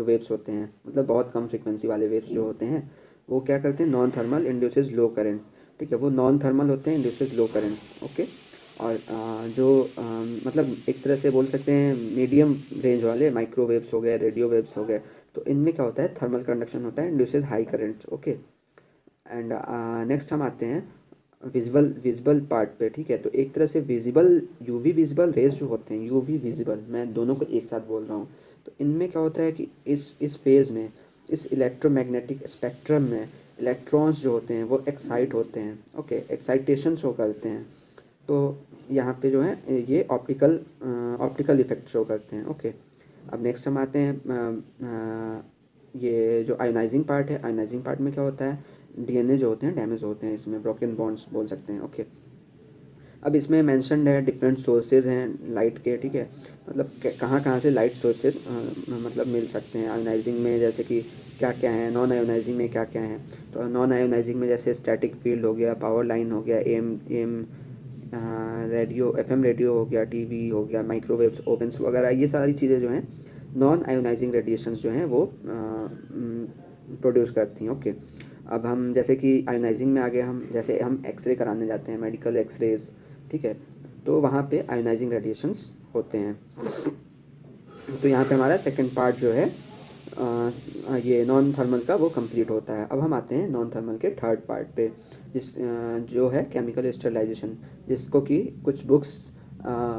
वेव्स होते हैं, मतलब बहुत कम फ्रिक्वेंसी वाले वेव्स जो होते हैं, वो क्या करते हैं, नॉन थर्मल इंड्यूसेस लो करंट। ठीक है, वो नॉन थर्मल होते हैं, इंड्यूसेस लो करंट। ओके, और मतलब एक तरह से बोल सकते हैं मीडियम रेंज वाले माइक्रोवेव्स हो गए, रेडियो वेव्स हो गए, तो इनमें क्या होता है, थर्मल कंडक्शन होता है, induces high current. Okay, and next हम आते हैं विजिबल पार्ट पे। ठीक है, तो एक तरह से यूवी विजिबल रेज जो होते हैं, यूवी विजिबल, मैं दोनों को एक साथ बोल रहा हूँ। तो इनमें क्या होता है कि इस फेज़ में, इस इलेक्ट्रोमैग्नेटिक स्पेक्ट्रम में इलेक्ट्रॉन्स जो होते हैं वो एक्साइट होते हैं। ओके, एक्साइटेशन शो करते हैं। तो यहाँ पे जो है ये ऑप्टिकल इफेक्ट शो करते हैं। ओके, अब नेक्स्ट हम आते हैं ये जो आयोनाइजिंग पार्ट है, आयोनाइजिंग पार्ट में क्या होता है, डीएनए जो होते हैं डैमेज होते हैं, इसमें ब्रोकन बॉन्ड्स बोल सकते हैं। ओके, अब इसमें मेंशन्ड है डिफरेंट सोर्सेज हैं लाइट के। ठीक है, मतलब कहाँ कहाँ से लाइट सोर्सेज मतलब मिल सकते हैं आयोनाइजिंग में, जैसे कि क्या क्या है, नॉन आयोनाइजिंग में क्या क्या है। तो नॉन आयोनाइजिंग में जैसे स्टैटिक फील्ड हो गया, पावर लाइन हो गया, M M radio, FM radio हो गया, टीवी हो गया, माइक्रोवेव्स, ओवन्स वगैरह, ये सारी चीज़ें जो हैं नॉन आयोनाइजिंग रेडिएशंस जो हैं वो प्रोड्यूस करती हैं। ओके, अब हम जैसे कि आयोनाइजिंग में आ गए, हम जैसे हम एक्सरे कराने जाते हैं, मेडिकल एक्सरेज, ठीक है, तो वहाँ पे आयोनाइजिंग रेडिएशंस होते हैं। तो यहाँ पे हमारा सेकंड पार्ट जो है ये नॉन थर्मल का वो कंप्लीट होता है। अब हम आते हैं नॉन थर्मल के थर्ड पार्ट पे, जो है केमिकल स्टरलाइजेशन, जिसको कि कुछ बुक्स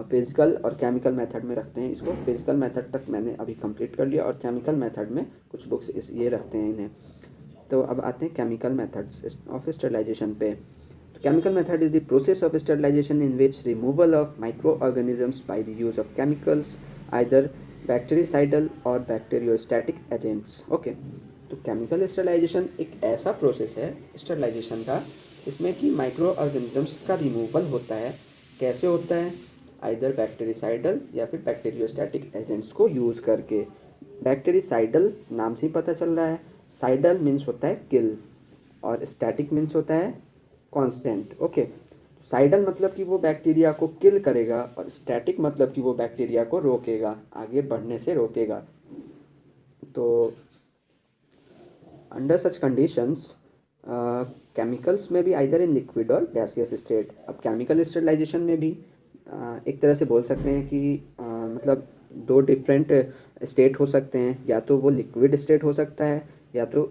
फिजिकल और केमिकल मेथड में रखते हैं। इसको फिजिकल मेथड तक मैंने अभी कंप्लीट कर लिया, और केमिकल मेथड में कुछ बुक्स ये रखते हैं इन्हें। तो अब आते हैं केमिकल मेथड्स ऑफ स्टरलाइजेशन पे। तो chemical method is the process of sterilization in which removal of micro organisms by the use of chemicals, either bactericidal और बैक्टीरियोस्टैटिक एजेंट्स। ओके, तो केमिकल स्टरलाइजेशन एक ऐसा प्रोसेस है स्टरलाइजेशन का, इसमें कि माइक्रो ऑर्गेनिजम्स का रिमूवल होता है। कैसे होता है? आइदर बैक्टीरिसाइडल या फिर बैक्टीरियोस्टैटिक एजेंट्स को यूज़ करके। बैक्टीरिसाइडल नाम से ही पता चल रहा है, साइडल मीन्स होता है किल, और स्टैटिक मीन्स होता है कांस्टेंट। ओके, साइडल मतलब कि वो बैक्टीरिया को किल करेगा, और स्टैटिक मतलब कि वो बैक्टीरिया को रोकेगा, आगे बढ़ने से रोकेगा। तो अंडर सच कंडीशंस केमिकल्स में भी आइदर इन लिक्विड और गैसियस स्टेट। अब केमिकल स्टरलाइजेशन में भी एक तरह से बोल सकते हैं कि मतलब दो डिफरेंट स्टेट हो सकते हैं, या तो वो लिक्विड स्टेट हो सकता है, या तो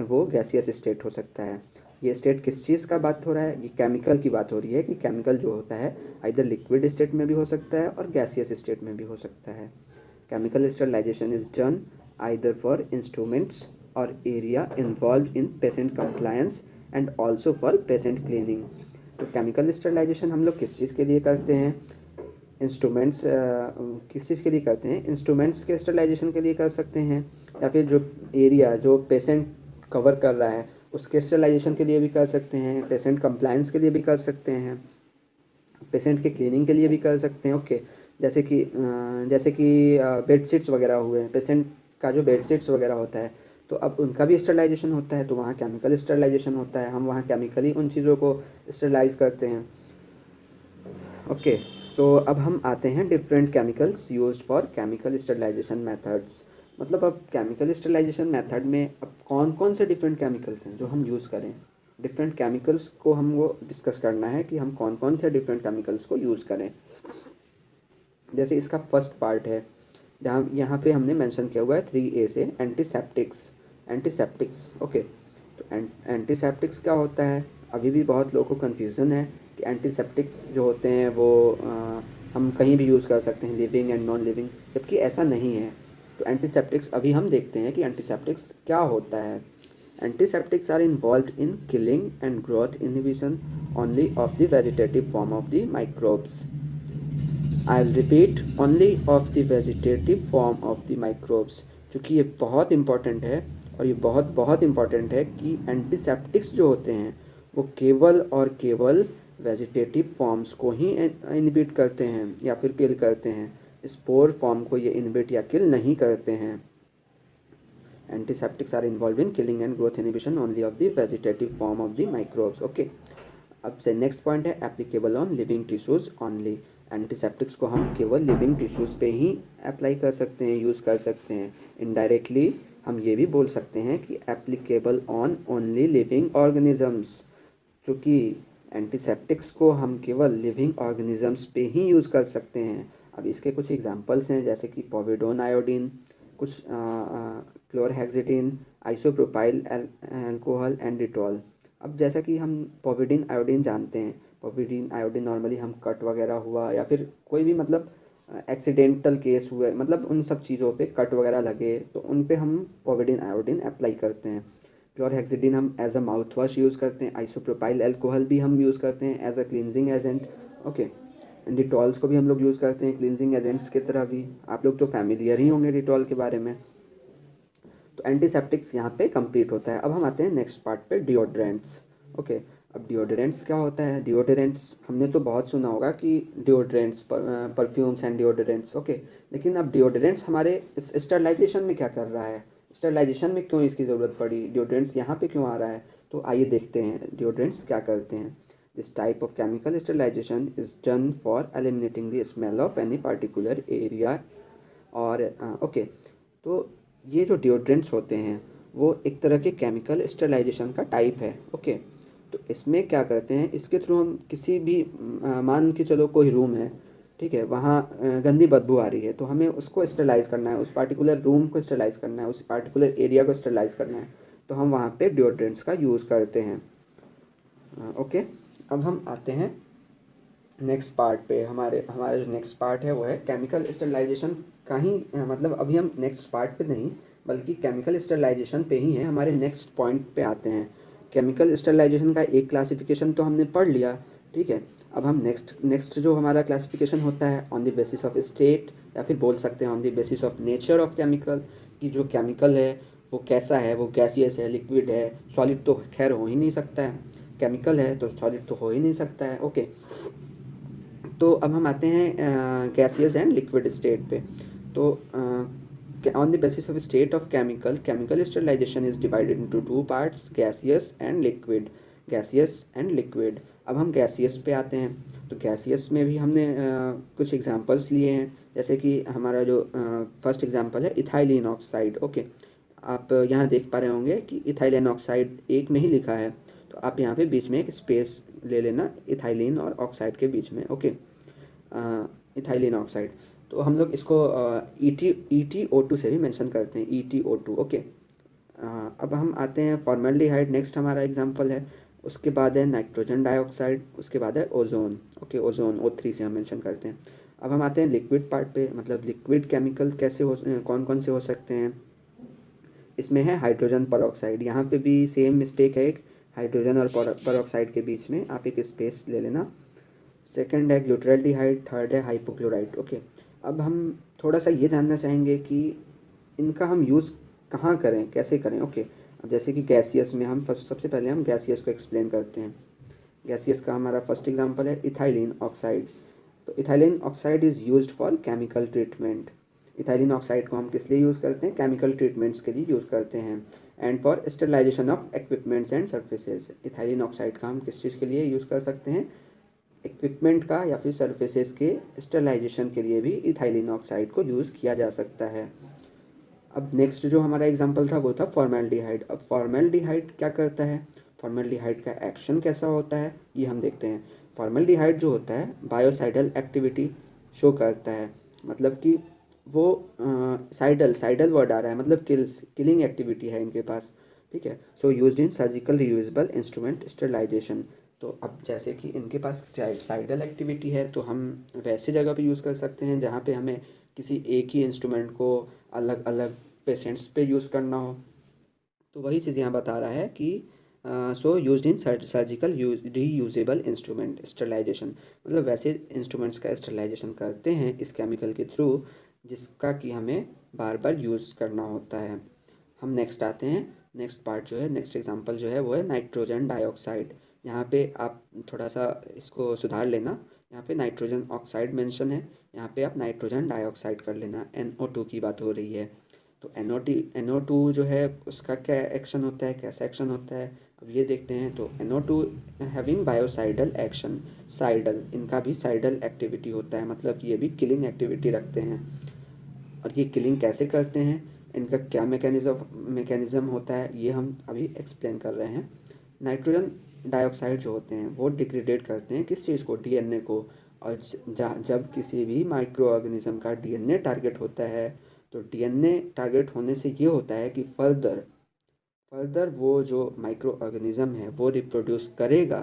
वो गैसियस स्टेट हो सकता है। ये स्टेट किस चीज़ का बात हो रहा है? ये केमिकल की बात हो रही है कि केमिकल जो होता है आइदर लिक्विड स्टेट में भी हो सकता है और गैसियस स्टेट में भी हो सकता है। Chemical sterilization is done either for instruments और area involve in patient compliance and also for patient cleaning. तो केमिकल स्टरलाइजेशन हम लोग किस चीज़ के लिए करते हैं? इंस्ट्रूमेंट्स किस चीज़ के लिए करते हैं? इंस्ट्रूमेंट्स के स्टरलाइजेशन के लिए कर सकते हैं, या फिर जो एरिया जो पेशेंट कवर कर रहा है उसके स्टरलाइजेशन के लिए भी कर सकते हैं, पेशेंट कंप्लायंस के लिए भी कर सकते हैं, पेशेंट के क्लीनिंग के लिए भी कर सकते हैं। ओके, जैसे कि बेडशीट्स वगैरह हुए, पेशेंट का जो बेडशीट्स वगैरह होता है, तो अब उनका भी स्टरलाइजेशन होता है, तो वहाँ केमिकल स्टरलाइजेशन होता है, हम वहाँ केमिकली उन चीज़ों को स्टरलाइज करते हैं। ओके, तो अब हम आते हैं different chemicals used for chemical sterilization methods. मतलब अब केमिकल स्टरलाइजेशन मेथड में अब कौन कौन से डिफरेंट केमिकल्स हैं जो हम यूज़ करें। डिफरेंट केमिकल्स को हमको डिस्कस करना है कि हम कौन कौन से डिफरेंट केमिकल्स को यूज़ करें। जैसे इसका फर्स्ट पार्ट है, जहाँ यहाँ पे हमने मेंशन किया हुआ है 3A से, एंटीसेप्टिक्स। एंटीसेप्टिक्स, ओके, तो एंटीसेप्टिक्स क्या होता है? अभी भी बहुत लोगों को कन्फ्यूज़न है कि एंटीसेप्टिक्स जो होते हैं वो हम कहीं भी यूज़ कर सकते हैं, लिविंग एंड नॉन लिविंग, जबकि ऐसा नहीं है। तो एंटीसेप्टिक्स अभी हम देखते हैं कि एंटीसेप्टिक्स क्या होता है। Antiseptics are involved in killing and growth inhibition only of the vegetative form of the microbes. I will repeat, only of the vegetative form of the microbes. चूँकि ये बहुत इंपॉर्टेंट है, और ये बहुत बहुत इंपॉर्टेंट है कि एंटीसेप्टिक्स जो होते हैं वो केवल और केवल वेजिटेटिव फॉर्म्स को ही इनहिबिट करते हैं या फिर किल करते हैं, स्पोर फॉर्म को ये इनहिबिट या किल नहीं करते हैं। Antiseptics are involve in killing and growth inhibition only of the vegetative form of the microbes. Okay, अब से नेक्स्ट पॉइंट है applicable on living tissues only. Antiseptics को हम केवल लिविंग टिश्यूज़ पे ही अप्लाई कर सकते हैं, यूज़ कर सकते हैं। इनडायरेक्टली हम ये भी बोल सकते हैं कि applicable on only living organisms. चूँकि एंटीसेप्टिक्स को हम केवल लिविंग ऑर्गेनिजम्स पे ही यूज़ कर सकते हैं। अब इसके कुछ एग्जांपल्स हैं, जैसे कि पोविडोन आयोडीन, कुछ chlorhexidine, isopropyl alcohol and Dettol. अब जैसा कि हम पोविडीन आयोडीन जानते हैं, पोविडीन आयोडीन नॉर्मली हम कट वगैरह हुआ या फिर कोई भी मतलब एक्सीडेंटल केस हुए, मतलब उन सब चीज़ों पे कट वगैरह लगे तो उन पे हम पोविडीन आयोडीन अप्लाई करते हैं। क्लोरहेक्सिडिन हम as a mouth wash use करते हैं, आइसोप्रोपाइल अल्कोहल भी हम यूज़ करते हैं as a cleansing agent. Okay, Dettols को भी हम लोग यूज़ करते हैं क्लींजिंग एजेंट्स की तरह भी। आप लोग तो फैमिलियर ही होंगे डिटॉल के बारे में। तो एंटीसेप्टिक्स यहाँ पे कंप्लीट होता है। अब हम आते हैं नेक्स्ट पार्ट पे, डिओड्रेंट्स। ओके, अब डिओड्रेंट्स क्या होता है? डिओड्रेंट्स हमने तो बहुत सुना होगा कि deodorants, perfumes and deodorants. Okay, लेकिन अब डिओड्रेंट्स हमारे स्टरलाइजेशन में क्या कर रहा है? स्टरलाइजेशन में क्यों इसकी ज़रूरत पड़ी? डिओड्रेंट्स यहाँ पे क्यों आ रहा है? तो आइए देखते हैं डिओड्रेंट्स क्या करते हैं। This type of chemical sterilization is done for eliminating the smell of any particular area. और ओके, तो ये जो डिओड्रेंट्स होते हैं वो एक तरह के केमिकल स्टरलाइजेशन का टाइप है। ओके, तो इसमें क्या करते हैं, इसके थ्रू हम किसी भी मान के चलो कोई रूम है, ठीक है, वहाँ गंदी बदबू आ रही है, तो हमें उसको स्टरलाइज़ करना है, उस पार्टिकुलर रूम को स्टरलाइज़ करना है, उस पार्टिकुलर एरिया को स्टरलाइज़ करना है, तो हम वहाँ पे डिओड्रेंट्स का यूज़ करते हैं। ओके, अब हम आते हैं नेक्स्ट पार्ट पे। हमारे हमारा जो नेक्स्ट पार्ट है वो है केमिकल स्टरलाइजेशन का ही, मतलब अभी हम नेक्स्ट पार्ट पे नहीं बल्कि केमिकल स्टरलाइजेशन पे ही हैं, हमारे नेक्स्ट पॉइंट पे आते हैं। केमिकल स्टरलाइजेशन का एक क्लासिफिकेशन तो हमने पढ़ लिया, ठीक है। अब हम नेक्स्ट नेक्स्ट जो हमारा क्लासिफिकेशन होता है on the basis of state, या फिर बोल सकते हैं on the basis of nature of chemical, कि जो केमिकल है वो कैसा है, वो गैसियस है, लिक्विड है, सॉलिड तो खैर हो ही नहीं सकता है, केमिकल है तो सॉलिड तो हो ही नहीं सकता है। ओके, तो अब हम आते हैं गैसियस एंड लिक्विड स्टेट पे। तो on the basis of state of chemical, chemical sterilization is divided into two parts, gaseous and liquid. Gaseous and liquid. अब हम गैसियस पे आते हैं, तो गैसियस में भी हमने कुछ एग्जांपल्स लिए हैं, जैसे कि हमारा जो फर्स्ट एग्जांपल है इथाइलिन ऑक्साइड। ओके, आप यहाँ देख पा रहे होंगे कि इथाइलिन ऑक्साइड एक में ही लिखा है, तो आप यहाँ पे बीच में एक स्पेस ले लेना इथाइलिन और ऑक्साइड के बीच में। ओके, इथाइलिन ऑक्साइड, तो हम लोग इसको EtO2 से भी मेंशन करते हैं, EtO2। ओके, अब हम आते हैं फॉर्मल्डिहाइड, नेक्स्ट हमारा एग्जांपल है। उसके बाद है नाइट्रोजन डाइऑक्साइड, उसके बाद है ओजोन। ओके, ओजोन O3 से हम मेंशन करते हैं। अब हम आते हैं लिक्विड पार्ट पे, मतलब लिक्विड केमिकल कैसे हो, कौन कौन से हो सकते हैं। इसमें है हाइड्रोजन परऑक्साइड, यहाँ पे भी सेम मिस्टेक है, एक हाइड्रोजन और परऑक्साइड के बीच में आप एक स्पेस ले लेना। सेकंड है ग्लूटाल्डिहाइड, थर्ड है हाइपोक्लोराइड। ओके, अब हम थोड़ा सा ये जानना चाहेंगे कि इनका हम यूज़ कहाँ करें, कैसे करें। ओके, अब जैसे कि गैसियस में हम फर्स्ट, सबसे पहले हम गैसियस को एक्सप्लेन करते हैं। गैसियस का हमारा फर्स्ट एग्जांपल है इथाइलिन ऑक्साइड। तो ethylene oxide is used for chemical treatment. Ethylene oxide को हम किस लिए यूज़ करते हैं, केमिकल ट्रीटमेंट्स के लिए यूज़ करते हैं। And for sterilization of equipments and surfaces, ethylene oxide का हम किस चीज़ के लिए यूज़ कर सकते हैं, इक्विपमेंट का या फिर सर्फेसेस के स्टरलाइजेशन के लिए भी इथाइलिन ऑक्साइड को यूज़ किया जा सकता है। अब नेक्स्ट जो हमारा एग्जांपल था वो था फॉर्मेल्डिहाइड। अब फॉर्मेल्डिहाइड क्या करता है, फॉर्मेल्डिहाइड का एक्शन कैसा होता है ये हम देखते हैं। फॉर्मेल्डिहाइड जो होता है बायोसाइडल एक्टिविटी शो करता है, मतलब कि वो साइडल साइडल वर्ड आ रहा है, मतलब किलिंग एक्टिविटी है इनके पास, ठीक है। So used in surgical reusable instrument sterilization. तो अब जैसे कि इनके पास साइडल एक्टिविटी है, तो हम वैसे जगह पे यूज़ कर सकते हैं जहाँ पे हमें किसी एक ही इंस्ट्रूमेंट को अलग अलग पेशेंट्स पे यूज़ करना हो। तो वही चीज़ यहाँ बता रहा है कि so used in surgical reusable instrument sterilization, मतलब वैसे इंस्ट्रूमेंट्स का स्टरलाइजेशन करते हैं इस केमिकल के थ्रू जिसका कि हमें बार बार यूज़ करना होता है। हम नेक्स्ट आते हैं, नेक्स्ट पार्ट जो है, नेक्स्ट एग्जांपल जो है वो है नाइट्रोजन डाइऑक्साइड। यहाँ पे आप थोड़ा सा इसको सुधार लेना, यहाँ पे नाइट्रोजन ऑक्साइड मेंशन है, यहाँ पे आप नाइट्रोजन डाइऑक्साइड कर लेना, NO2 की बात हो रही है। तो NO2 जो है उसका क्या एक्शन होता है, कैसा एक्शन होता है, अब ये देखते हैं। तो NO2 हैविंग बायोसाइडल एक्शन, साइडल, इनका भी साइडल एक्टिविटी होता है, मतलब ये भी किलिंग एक्टिविटी रखते हैं। और ये किलिंग कैसे करते हैं, इनका क्या मैकेनिज़्म होता है, ये हम अभी एक्सप्लेन कर रहे हैं। नाइट्रोजन डाइऑक्साइड जो होते हैं वो डिग्रेडेट करते हैं किस चीज़ को, DNA को। और जब किसी भी माइक्रो ऑर्गेनिज्म का DNA टारगेट होता है, तो DNA टारगेट होने से ये होता है कि फर्दर फर्दर वो जो माइक्रो ऑर्गेनिज्म है वो रिप्रोड्यूस करेगा,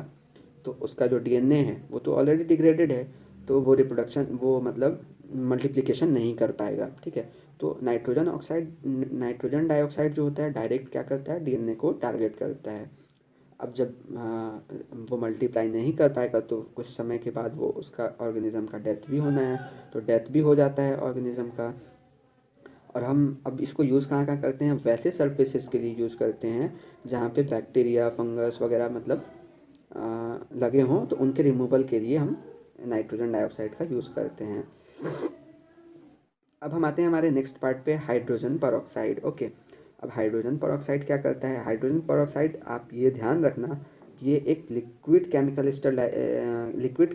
तो उसका जो DNA है वो तो ऑलरेडी डिग्रेडेड है, तो वो रिप्रोडक्शन, वो मतलब मल्टीप्लिकेशन नहीं कर पाएगा, ठीक है। तो नाइट्रोजन डाइऑक्साइड जो होता है डायरेक्ट क्या करता है, DNA को टारगेट करता है। अब जब वो मल्टीप्लाई नहीं कर पाएगा तो कुछ समय के बाद वो उसका ऑर्गेनिज्म का डेथ भी होना है, तो डेथ भी हो जाता है ऑर्गेनिज्म का। और हम अब इसको यूज़ कहाँ कहाँ करते हैं, वैसे सरफेसेस के लिए यूज़ करते हैं जहाँ पे बैक्टीरिया फंगस वगैरह मतलब लगे हों, तो उनके रिमूवल के लिए हम नाइट्रोजन डाइऑक्साइड का यूज़ करते हैं। अब हम आते हैं हमारे नेक्स्ट पार्ट पे, हाइड्रोजन परऑक्साइड। ओके, अब हाइड्रोजन परऑक्साइड क्या करता है, हाइड्रोजन परऑक्साइड आप ये ध्यान रखना ये एक लिक्विड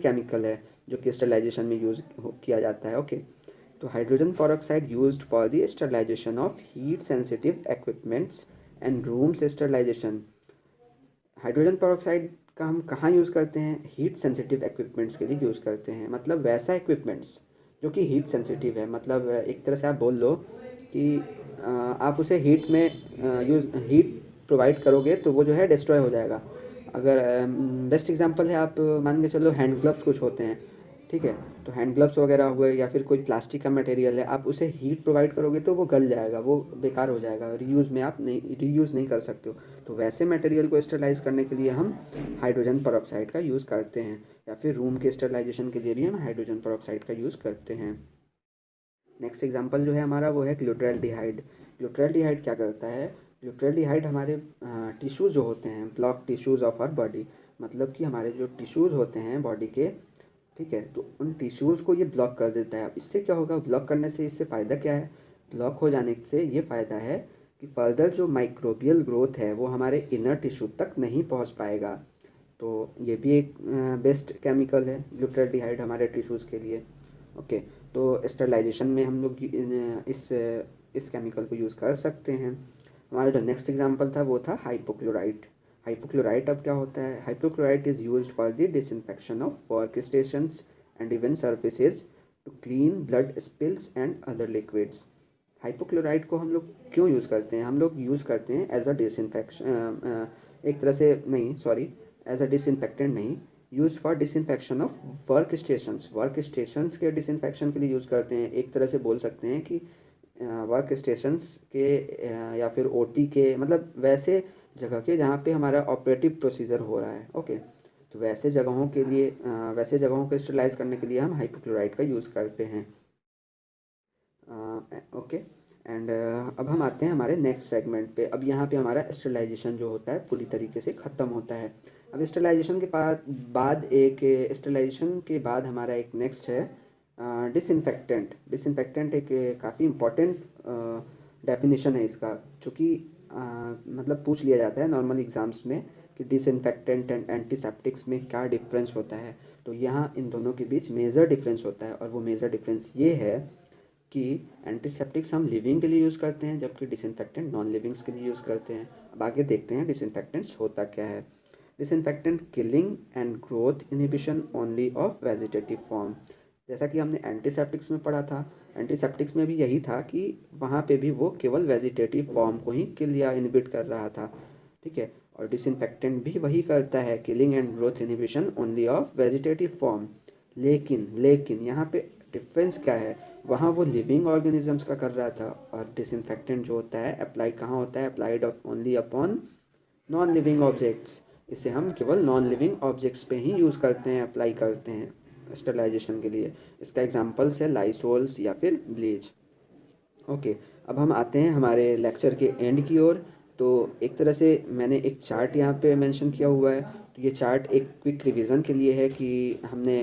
केमिकल है जो कि स्टरलाइजेशन में यूज़ किया जाता है। ओके, तो hydrogen peroxide used for the sterilization of heat sensitive equipments and rooms sterilization. Hydrogen peroxide का हम कहाँ यूज़ करते हैं? हीट सेंसिटिव इक्विपमेंट्स के लिए यूज़ करते हैं, मतलब वैसा इक्विपमेंट्स जो कि हीट सेंसिटिव है। मतलब एक तरह से आप बोल लो कि आप उसे हीट में हीट प्रोवाइड करोगे तो वो जो है डिस्ट्रॉय हो जाएगा। अगर बेस्ट एग्जांपल है, आप मान के चलो हैंड ग्लव्स कुछ होते हैं, ठीक है, तो हैंड ग्लव्स वगैरह हुए या फिर कोई प्लास्टिक का मटेरियल है, आप उसे हीट प्रोवाइड करोगे तो वो गल जाएगा, वो बेकार हो जाएगा, आप रीयूज़ नहीं कर सकते हो। तो वैसे मटेरियल को स्टरलाइज करने के लिए हम हाइड्रोजन पेरोक्साइड का यूज़ करते हैं, या फिर रूम के स्टरलाइजेशन के लिए भी हम हाइड्रोजन पेरोक्साइड का यूज़ करते हैं। नेक्स्ट एग्जांपल जो है हमारा वो है ग्लूटाल्डिहाइड। ग्लूटाल्डिहाइड क्या करता है? ग्लूटाल्डिहाइड हमारे टिश्यूज़ जो होते हैं, block tissues of our body, मतलब कि हमारे जो टिश्यूज़ होते हैं बॉडी के, ठीक है, तो उन टिश्यूज़ को ये ब्लॉक कर देता है। अब इससे क्या होगा? ब्लॉक करने से इससे फ़ायदा क्या है? ब्लॉक हो जाने से ये फ़ायदा है कि फर्दर जो माइक्रोबियल ग्रोथ है वो हमारे इनर टिश्यू तक नहीं पहुंच पाएगा। तो ये भी एक बेस्ट केमिकल है ग्लूटाल्डिहाइड हमारे टिश्यूज़ के लिए। ओके, तो स्टरलाइजेशन में हम लोग इस केमिकल को यूज़ कर सकते हैं। हमारा जो नेक्स्ट एग्जांपल था वो था हाइपोक्लोराइट। हाइपोक्लोराइट अब क्या होता है? Hypochlorite is used for the disinfection of work stations and even surfaces to clean blood spills and other liquids. Hypochlorite को हम लोग क्यों यूज़ करते हैं? हम लोग यूज़ करते हैं एज अ डिसइंफेक्शन, एक तरह से नहीं, सॉरी, एज अ डिसइंफेक्टेंट नहीं, use for disinfection of work stations के डिसइंफेक्शन के लिए यूज़ करते हैं। एक तरह से बोल सकते हैं कि वर्क स्टेशंस के या फिर ओटी के, मतलब वैसे जगह के जहाँ पे हमारा ऑपरेटिव प्रोसीजर हो रहा है। ओके, तो वैसे जगहों के लिए वैसे जगहों को स्टरलाइज करने के लिए हम हाइपोक्लोराइट का यूज़ करते हैं। ओके, एंड अब हम आते हैं हमारे नेक्स्ट सेगमेंट पे। अब यहाँ पे हमारा स्टरलाइजेशन जो होता है पूरी तरीके से ख़त्म होता है। अब स्टरलाइजेशन के बाद हमारा एक नेक्स्ट है डिसइंफेक्टेंट। डिसइंफेक्टेंट एक काफ़ी इम्पोर्टेंट डेफिनेशन है इसका, चूँकि मतलब पूछ लिया जाता है नॉर्मल एग्ज़ाम्स में कि डिसइंफेक्टेंट एंड एंटीसेप्टिक्स में क्या डिफरेंस होता है। तो यहाँ इन दोनों के बीच मेजर डिफरेंस होता है, और वो मेजर डिफरेंस ये है कि एंटीसेप्टिक्स हम लिविंग के लिए यूज़ करते हैं, जबकि डिसइंफेक्टेंट नॉन लिविंग्स के लिए यूज़ करते हैं। अब आगे देखते हैं डिसइंफेक्टेंट्स होता क्या है। Disinfectant killing and growth inhibition only of vegetative form. जैसा कि हमने एंटीसेप्टिक्स में पढ़ा था, एंटीसेप्टिक्स में भी यही था कि वहाँ पे भी वो केवल वेजिटेटिव फॉर्म को ही किल या इनहिबिट कर रहा था, ठीक है, और डिसइंफेक्टेंट भी वही करता है, killing and growth inhibition only of vegetative form. लेकिन यहाँ पे डिफरेंस क्या है? वहाँ वो लिविंग ऑर्गेनिजम्स का कर रहा था, और डिसइंफेक्टेंट जो होता है अप्लाइड कहाँ होता है? Applied only upon non living objects. इसे हम केवल नॉन लिविंग ऑब्जेक्ट्स पे ही यूज़ करते हैं, अप्लाई करते हैं स्टरलाइजेशन के लिए। इसका एग्जांपल्स है लाइसोल्स या फिर ब्लीच। ओके, अब हम आते हैं हमारे लेक्चर के एंड की ओर। तो एक तरह से मैंने एक चार्ट यहाँ पे मेंशन किया हुआ है। तो ये चार्ट एक क्विक रिवीजन के लिए है कि हमने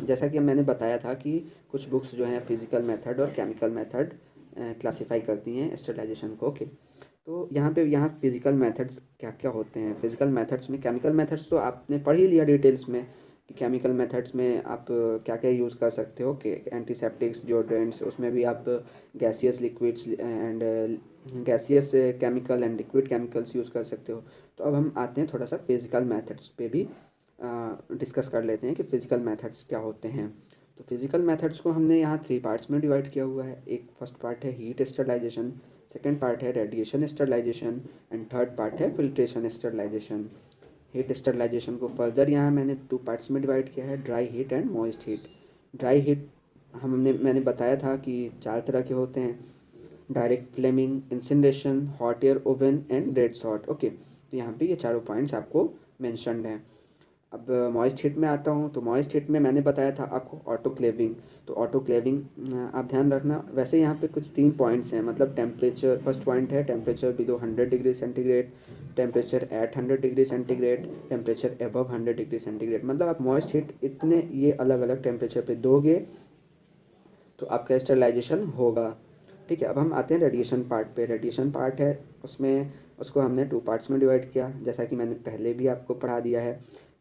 जैसा कि मैंने बताया था कि कुछ बुक्स जो हैं फिजिकल मेथड और केमिकल मेथड क्लासिफाई करती हैं स्टरलाइजेशन को। ओके, तो यहाँ फिजिकल मेथड्स क्या क्या होते हैं? फिजिकल मेथड्स में केमिकल मेथड्स तो आपने पढ़ ही लिया डिटेल्स में कि केमिकल मेथड्स में आप क्या क्या यूज़ कर सकते हो, कि एंटीसेप्टिक्स, डिओड्रेंट्स, उसमें भी आप gaseous liquids and gaseous chemical and liquid chemicals use कर सकते हो। तो अब हम आते हैं थोड़ा सा फिजिकल मेथड्स पे भी डिस्कस कर लेते हैं कि फिजिकल मेथड्स क्या होते हैं। तो फिजिकल मेथड्स को हमने यहाँ 3 पार्ट्स में डिवाइड किया हुआ है। एक फर्स्ट पार्ट है हीट स्टरलाइजेशन, सेकेंड पार्ट है radiation sterilization, and third part है फिल्ट्रेशन स्टरलाइजेशन। हीट स्टरलाइजेशन को फर्दर यहाँ मैंने 2 पार्ट्स में डिवाइड किया है, dry heat and moist heat. Dry heat मैंने बताया था कि 4 तरह के होते हैं, direct flaming, incineration, hot air oven and red sought. Okay, तो यहाँ पे ये चारों पॉइंट्स आपको मेंशन्ड हैं। अब मॉइस्ट हीट में आता हूँ, तो मॉइस्ट हीट में मैंने बताया था आपको ऑटोक्लेविंग। तो ऑटोक्लेविंग आप ध्यान रखना, वैसे यहाँ पे कुछ 3 पॉइंट्स हैं, मतलब टेम्परेचर, फर्स्ट पॉइंट है temperature below 100 degree centigrade, temperature at 100 degree centigrade, temperature above 100 degree centigrade. मतलब आप मॉइस्ट हीट इतने ये अलग अलग टेम्परेचर पे दोगे तो आपका स्टरलाइजेशन होगा, ठीक है। अब हम आते हैं रेडिएशन पार्ट पे। रेडिएशन पार्ट है, उसमें उसको हमने 2 पार्ट्स में डिवाइड किया, जैसा कि मैंने पहले भी आपको पढ़ा दिया है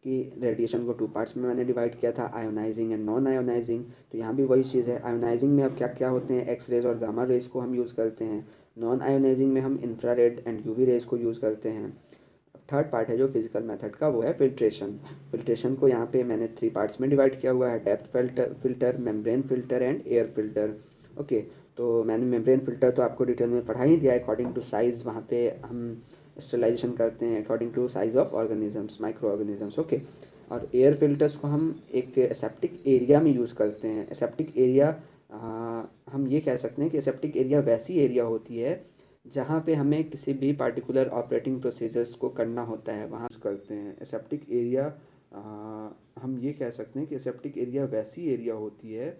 कि रेडिएशन को 2 पार्ट्स में मैंने डिवाइड किया था, आयोनाइजिंग एंड नॉन आयोनाइजिंग। तो यहाँ भी वही चीज़ है। आयोनाइजिंग में अब क्या क्या होते हैं, एक्स रेज और गामा रेज को हम यूज़ करते हैं। नॉन आयोनाइजिंग में हम इंफ्रारेड एंड यूवी रेज को यूज़ करते हैं। थर्ड पार्ट है जो फिजिकल मेथड का, वो है फिल्ट्रेशन। फिल्ट्रेशन को यहाँ पे मैंने 3 पार्ट्स में डिवाइड किया हुआ है, depth filter, membrane filter and air filter. Okay, तो मैंने मेम्ब्रेन फिल्टर तो आपको डिटेल में पढ़ा ही दिया है। अकॉर्डिंग टू साइज़ वहाँ पे हम स्टरलाइजेशन करते हैं, according to size of organisms, micro organisms. Okay, और एयर फिल्टर्स को हम एक एसेप्टिक एरिया में यूज़ करते हैं। एसेप्टिक एरिया, हम ये कह सकते हैं कि एसेप्टिक एरिया वैसी एरिया होती है जहाँ पे हमें किसी भी पार्टिकुलर ऑपरेटिंग प्रोसीजर्स को करना होता है, वहाँ यूज़ करते हैं। एसेप्टिक एरिया, हम ये कह सकते हैं कि एसेप्टिक एरिया वैसी एरिया होती है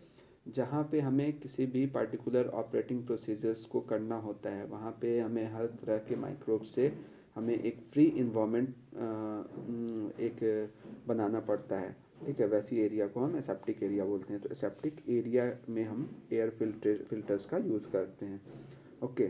जहाँ पे हमें किसी भी पार्टिकुलर ऑपरेटिंग प्रोसीजर्स को करना होता है, वहाँ पे हमें हर तरह के माइक्रोब से हमें एक फ्री इन्वायरमेंट एक बनाना पड़ता है। ठीक है, वैसी एरिया को हम एसेप्टिक एरिया बोलते हैं। तो एसेप्टिक एरिया में हम एयर फिल्टर्स का यूज़ करते हैं। ओके।